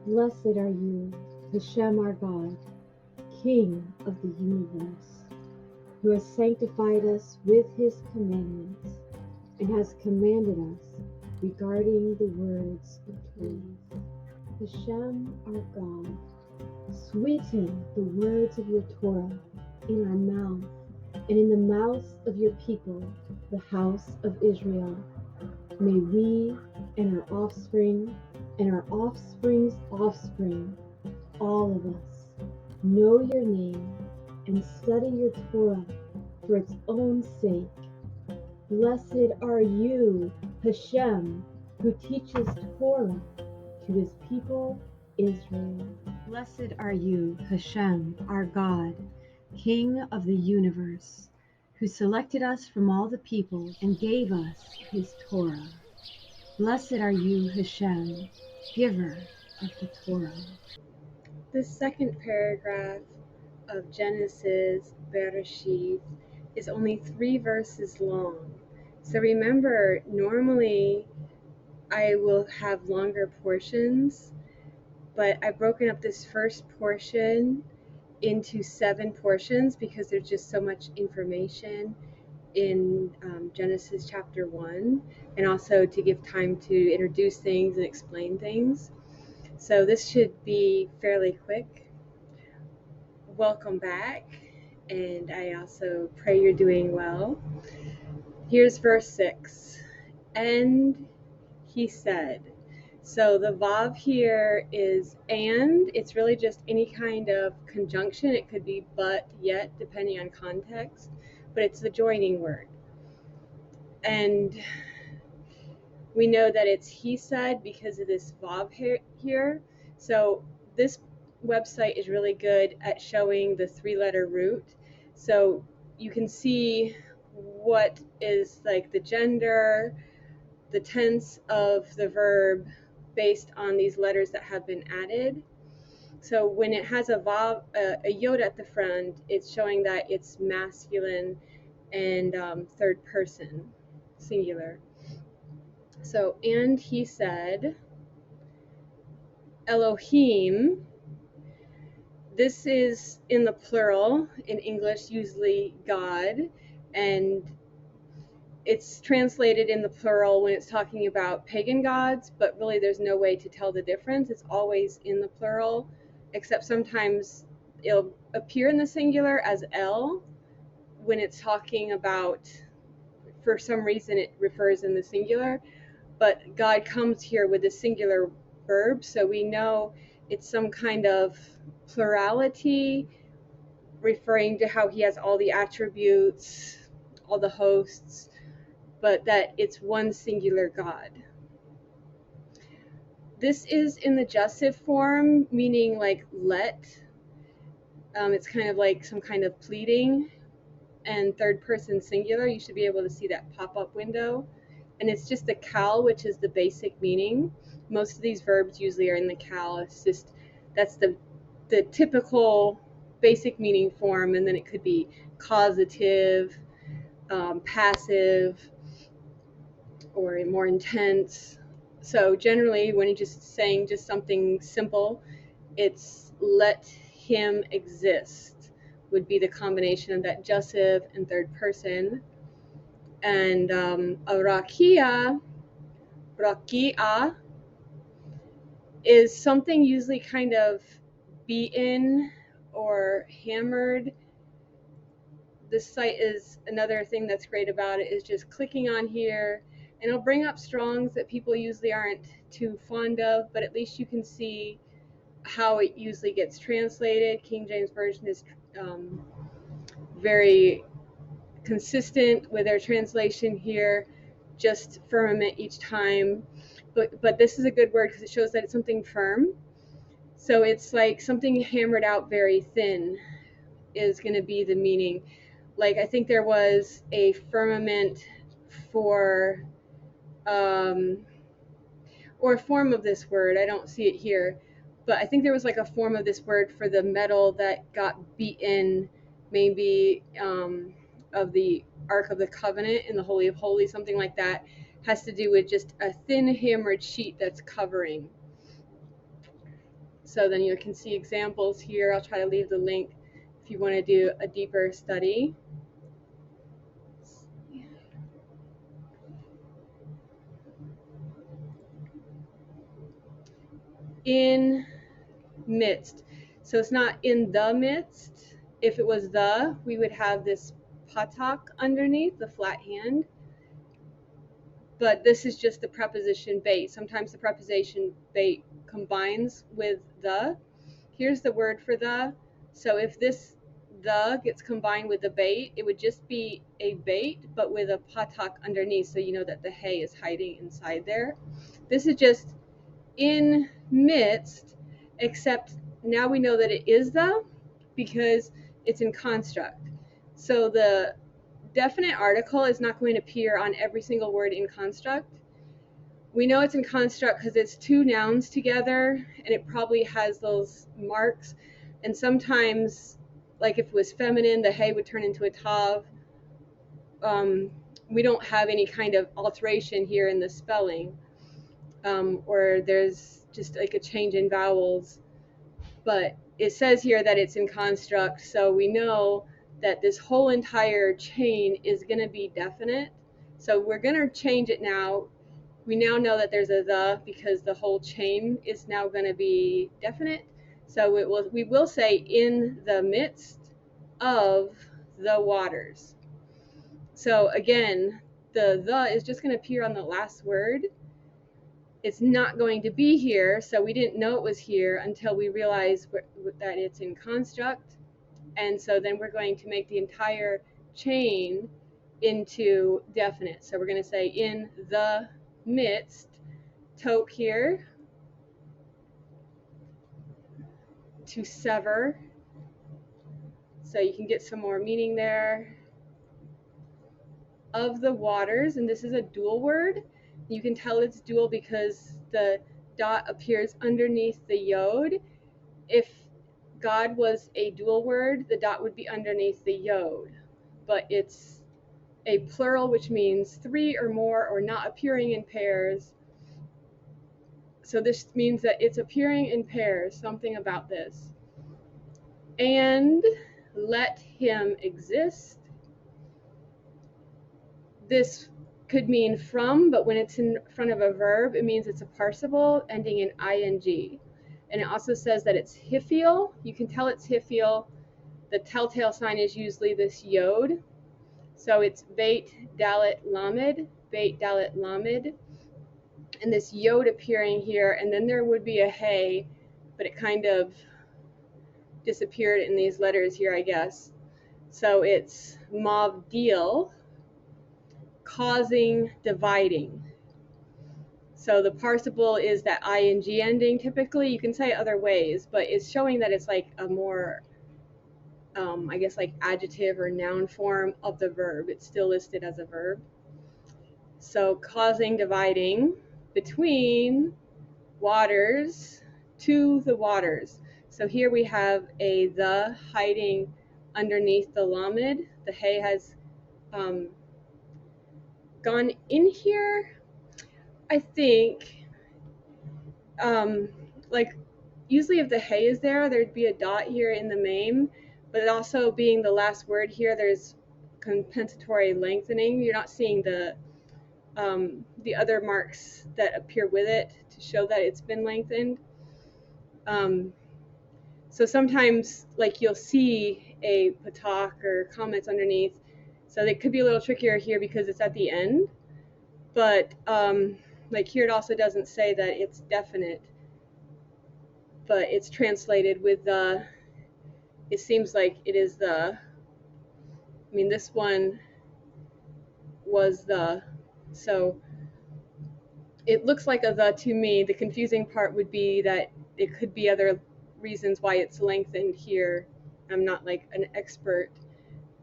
Blessed are you, Hashem our God, King of the universe, who has sanctified us with his commandments and has commanded us regarding the words of truth. Hashem our God, sweeten the words of your Torah in our mouth and in the mouths of your people, the house of Israel. May we and our offspring and our offspring's offspring, all of us, know your name and study your Torah for its own sake. Blessed are you, Hashem, who teaches Torah to his people Israel. Blessed are you, Hashem, our God, King of the universe, who selected us from all the people and gave us his Torah. Blessed are you, Hashem, giver of the Torah. This second paragraph of Genesis, Bereshit, is only 3 verses long. So remember, normally I will have longer portions, but I've broken up this first portion into 7 portions because there's just so much information in Genesis chapter 1, and also to give time to introduce things and explain things. So this should be fairly quick. Welcome back, and I also pray you're doing well. Here's verse 6. And he said. So the vav here is and. It's really just any kind of conjunction. It could be but, yet, depending on context, but it's the joining word. And we know that it's he said because of this vav here. So this website is really good at showing the 3-letter root. So you can see what is like the gender, the tense of the verb based on these letters that have been added. So when it has a vav, a yod at the front, it's showing that it's masculine and third person, singular. So, and he said, Elohim, this is in the plural, in English usually God, and it's translated in the plural when it's talking about pagan gods, but really there's no way to tell the difference. It's always in the plural, except sometimes it'll appear in the singular as El when it's talking about, for some reason it refers in the singular, but God comes here with a singular verb, so we know it's some kind of plurality referring to how he has all the attributes, all the hosts, but that it's one singular God. This is in the jussive form, meaning like let. It's kind of like some kind of pleading, and third person singular. You should be able to see that pop-up window. And it's just the kal, which is the basic meaning. Most of these verbs usually are in the kal. It's just, that's the typical basic meaning form, and then it could be causative, passive, or more intense. So generally, when you're just saying just something simple, it's let him exist would be the combination of that jussive and third person. And rakia is something usually kind of beaten or hammered. This site is another thing that's great about it is just clicking on here, and it'll bring up Strongs that people usually aren't too fond of, but at least you can see how it usually gets translated. King James Version is very consistent with their translation here, just firmament each time. But this is a good word because it shows that it's something firm. So it's like something hammered out very thin is going to be the meaning. Like I think there was a firmament for, or a form of this word. I don't see it here, but I think there was like a form of this word for the metal that got beaten, maybe of the Ark of the Covenant in the Holy of Holies, something like that. Has to do with just a thin hammered sheet that's covering. So then you can see examples here. I'll try to leave the link if you want to do a deeper study. In midst. So it's not in the midst. If it was the, we would have this patak underneath, the flat hand. But this is just the preposition bait. Sometimes the preposition bait combines with the. Here's the word for the. So if this the gets combined with the bait, it would just be a bait, but with a patak underneath, so you know that the hay is hiding inside there. This is just in midst, except now we know that it is the, because it's in construct. So the definite article is not going to appear on every single word in construct. We know it's in construct because it's two nouns together, and it probably has those marks. And sometimes, like if it was feminine, the hay would turn into a tav. We don't have any kind of alteration here in the spelling, or there's just like a change in vowels. But it says here that it's in construct, so we know that this whole entire chain is going to be definite. So we're going to change it now. We now know that there's a the because the whole chain is now going to be definite. So we will say in the midst of the waters. So again, the is just going to appear on the last word. It's not going to be here, so we didn't know it was here until we realized that it's in construct. And so then we're going to make the entire chain into definite. So we're going to say in the midst, toke here, to sever. So you can get some more meaning there. Of the waters, and this is a dual word. You can tell it's dual because the dot appears underneath the yod. If God was a dual word, the dot would be underneath the yod. But it's a plural, which means three or more, or not appearing in pairs. So this means that it's appearing in pairs, something about this. And let him exist. This could mean from, but when it's in front of a verb, it means it's a participle ending in ing. And it also says that it's hiphil. You can tell it's hiphil. The telltale sign is usually this yod. So it's beit dalet lamed, beit dalet lamed. And this yod appearing here, and then there would be a hey, but it kind of disappeared in these letters here, I guess. So it's mavdil, causing, dividing. So the participle is that ing ending typically. You can say it other ways, but it's showing that it's like a more, I guess, like adjective or noun form of the verb. It's still listed as a verb. So causing, dividing between waters, to the waters. So here we have a the hiding underneath the lamed. The hay has gone in here, I think. Like usually if the hay is there, there'd be a dot here in the meme, but it also being the last word here, there's compensatory lengthening. You're not seeing the other marks that appear with it to show that it's been lengthened. So sometimes like you'll see a patak or comments underneath, so it could be a little trickier here because it's at the end, but like here it also doesn't say that it's definite, but it's translated with the, it seems like it is the, I mean this one was the, so it looks like a the to me. The confusing part would be that it could be other reasons why it's lengthened here. I'm not like an expert,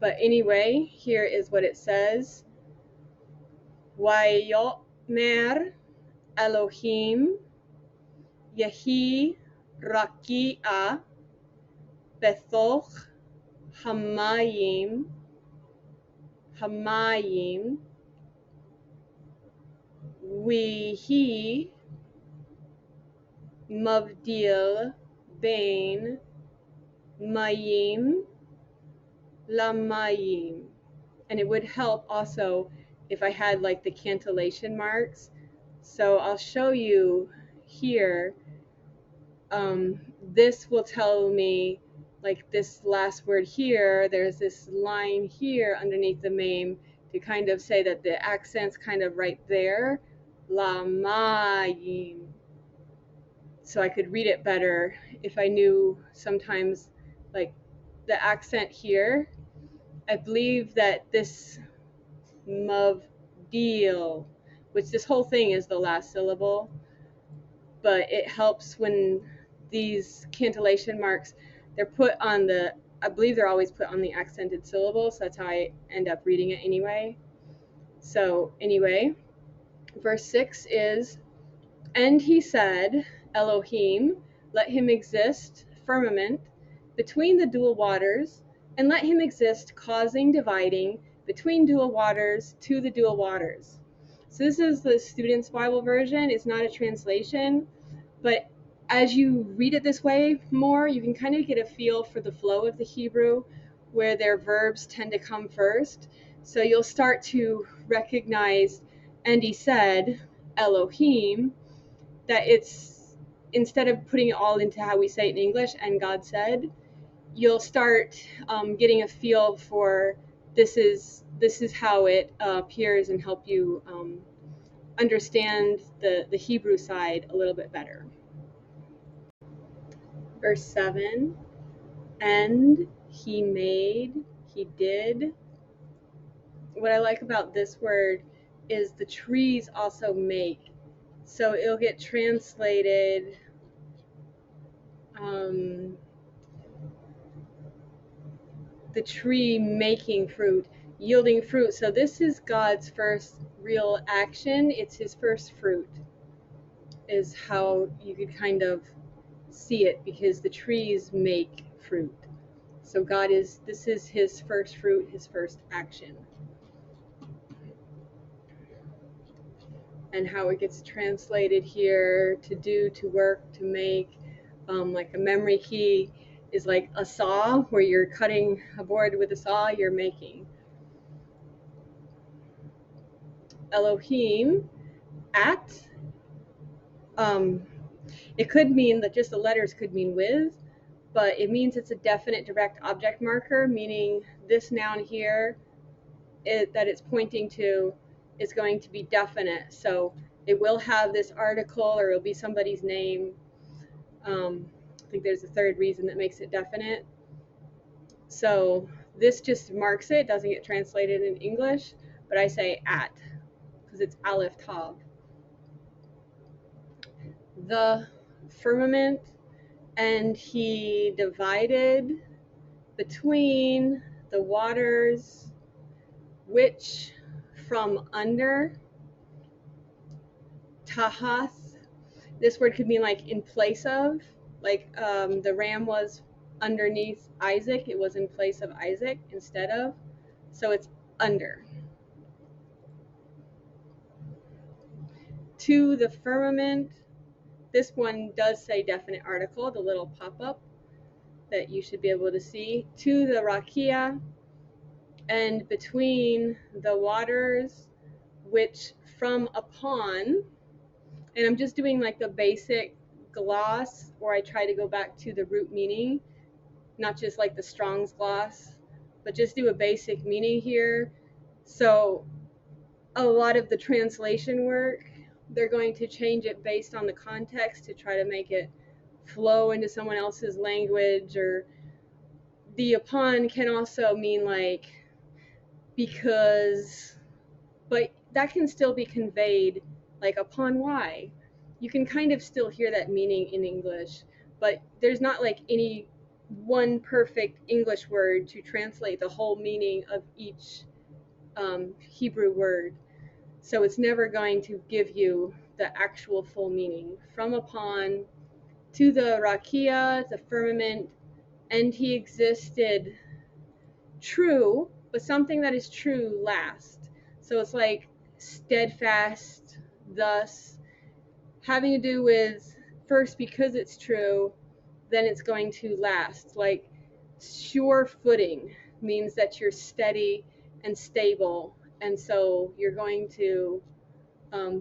but anyway, here is what it says. Vayomer Elohim Yehi Rakia Bethoch Hamayim Wihi Mavdil Bain, Mayim, Lamayim. And it would help also if I had like the cantillation marks. So I'll show you here. This will tell me like this last word here, there's this line here underneath the meme to kind of say that the accent's kind of right there. Lamayim. So I could read it better if I knew sometimes like the accent here. I believe that this mavdil, which this whole thing is the last syllable, but it helps when these cantillation marks, they're put on the, I believe they're always put on the accented syllable, so that's how I end up reading it anyway. So anyway, verse 6 is, and he said, Elohim, let him exist, firmament, between the dual waters, and let him exist, causing, dividing, between dual waters to the dual waters. So this is the Student's Bible version. It's not a translation, but as you read it this way more, you can kind of get a feel for the flow of the Hebrew, where their verbs tend to come first. So you'll start to recognize, and he said, Elohim, that it's, instead of putting it all into how we say it in English, and God said, you'll start getting a feel for this is how it appears and help you understand the Hebrew side a little bit better. Verse 7, and he made, he did. What I like about this word is the trees also make. So it'll get translated the tree making fruit, yielding fruit. So this is God's first real action. It's his first fruit, is how you could kind of see it, because the trees make fruit. So God is, this is his first fruit, his first action. And how it gets translated here, to do, to work, to make, like a memory key is like a saw, where you're cutting a board with a saw, you're making. Elohim, at, it could mean that just the letters could mean with, but it means it's a definite direct object marker, meaning this noun here that it's pointing to is going to be definite. So it will have this article, or it'll be somebody's name. I think there's a third reason that makes it definite. So this just marks it, doesn't get translated in English, but I say at, because it's Aleph Tav. The firmament, and he divided between the waters, which from under, tahath. This word could mean like in place of, like the ram was underneath Isaac, it was in place of Isaac instead of, so it's under. To the firmament, this one does say definite article, the little pop-up that you should be able to see. To the rakia, and between the waters, which from upon, and I'm just doing like the basic gloss, or I try to go back to the root meaning, not just like the Strong's gloss, but just do a basic meaning here. So a lot of the translation work, they're going to change it based on the context to try to make it flow into someone else's language. Or the upon can also mean like because, but that can still be conveyed like upon why. You can kind of still hear that meaning in English, but there's not like any one perfect English word to translate the whole meaning of each Hebrew word. So it's never going to give you the actual full meaning. From upon, to the rakia, the firmament, and he existed, true, but something that is true last. So it's like steadfast, thus having to do with first because it's true, then it's going to last. Like sure footing means that you're steady and stable, and so you're going to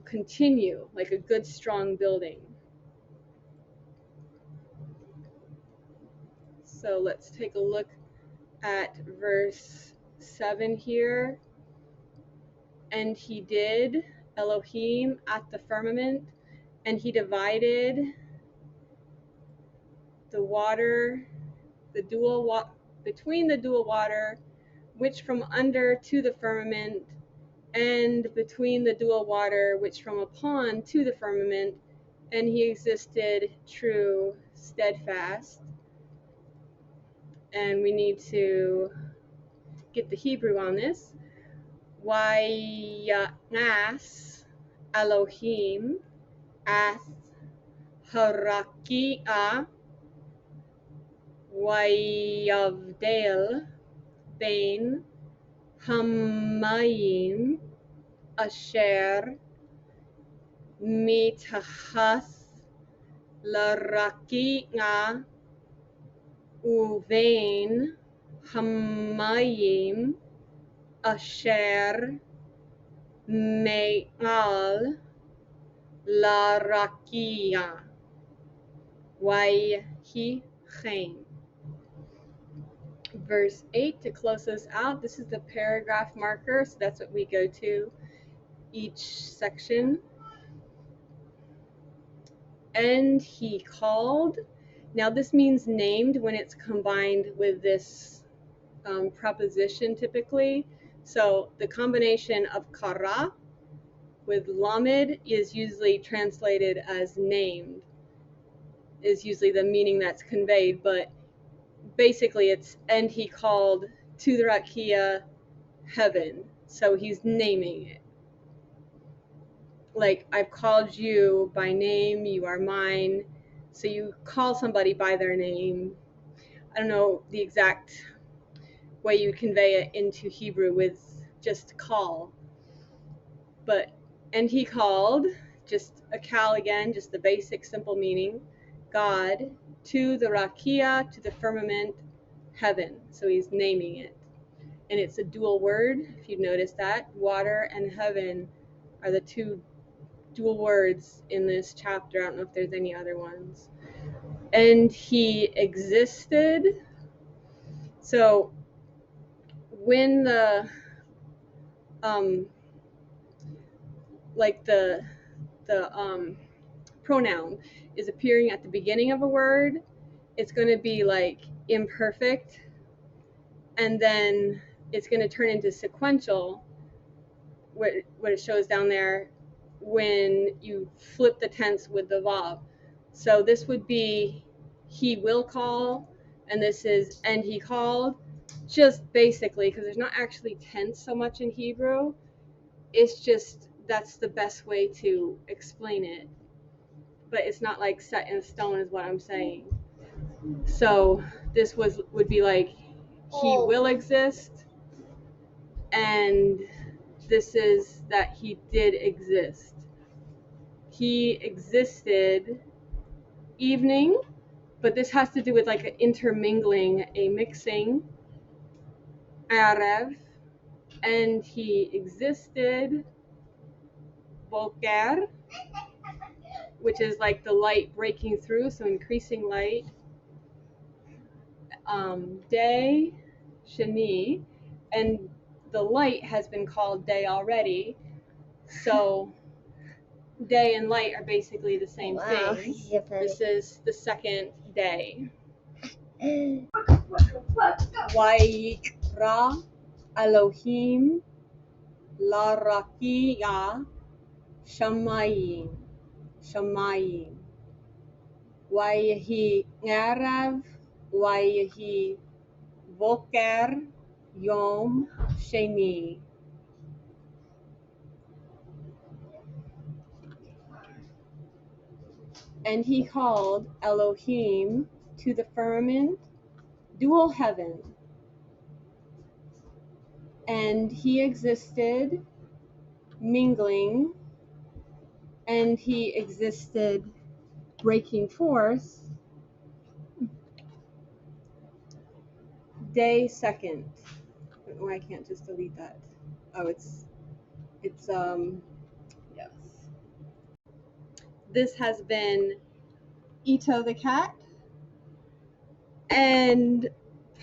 continue like a good strong building. So let's take a look at verse 7 here. And he did, Elohim, at the firmament, and he divided the water, between the dual water, which from under to the firmament, and between the dual water, which from upon to the firmament, and he existed true, steadfast. And we need to get the Hebrew on this. Wayanas Elohim ath harakia wayavdel bain hamayim asher mitahath larakia uvein hamayim asher me'al larakia Wayhi Chaim. Verse 8 to close us out. This is the paragraph marker, so that's what we go to each section. And he called. Now this means named when it's combined with this preposition typically. So the combination of kara with lamed is usually translated as named, is usually the meaning that's conveyed, but basically it's, and he called to the Rakia heaven. So he's naming it. Like, I've called you by name, you are mine. So you call somebody by their name. I don't know the exact way you convey it into Hebrew with just call. But, and he called, just a kal again, just the basic simple meaning, God, to the Rakia, to the firmament, heaven. So he's naming it. And it's a dual word, if you've noticed that. Water and heaven are the two dual words in this chapter. I don't know if there's any other ones. And he existed. So when the pronoun is appearing at the beginning of a word, it's going to be like imperfect, and then it's going to turn into sequential, what it shows down there, when you flip the tense with the vav. So this would be he will call, and this is and he called, just basically, because there's not actually tense so much in Hebrew. It's just, that's the best way to explain it. But it's not like set in stone is what I'm saying. So this would be like he will exist, and this is that he did exist. He existed evening, but this has to do with like an intermingling, a mixing, Arev, and he existed Boker, which is like the light breaking through, so increasing light. Day, Shani, and the light has been called day already, so day and light are basically the same thing. This is the second day. Wayikra Elohim Larakia Shamayim Wayahi Arav Wayahi Boker Yom Sheni. And he called Elohim to the firmament, dual heaven, and he existed mingling, and he existed breaking forth, day second. I don't know why I can't just delete that. Oh, it's yes. This has been Ito the cat and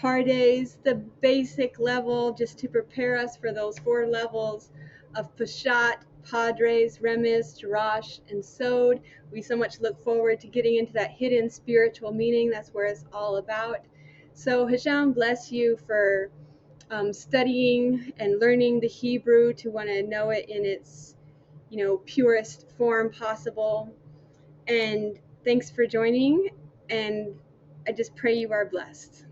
Pardes, the basic level, just to prepare us for those 4 levels of Peshat, Padres, Remiz, Jerash, and Sod. We so much look forward to getting into that hidden spiritual meaning. That's where it's all about. So Hashem bless you for studying and learning the Hebrew to want to know it in its, purest form possible. And thanks for joining. And I just pray you are blessed.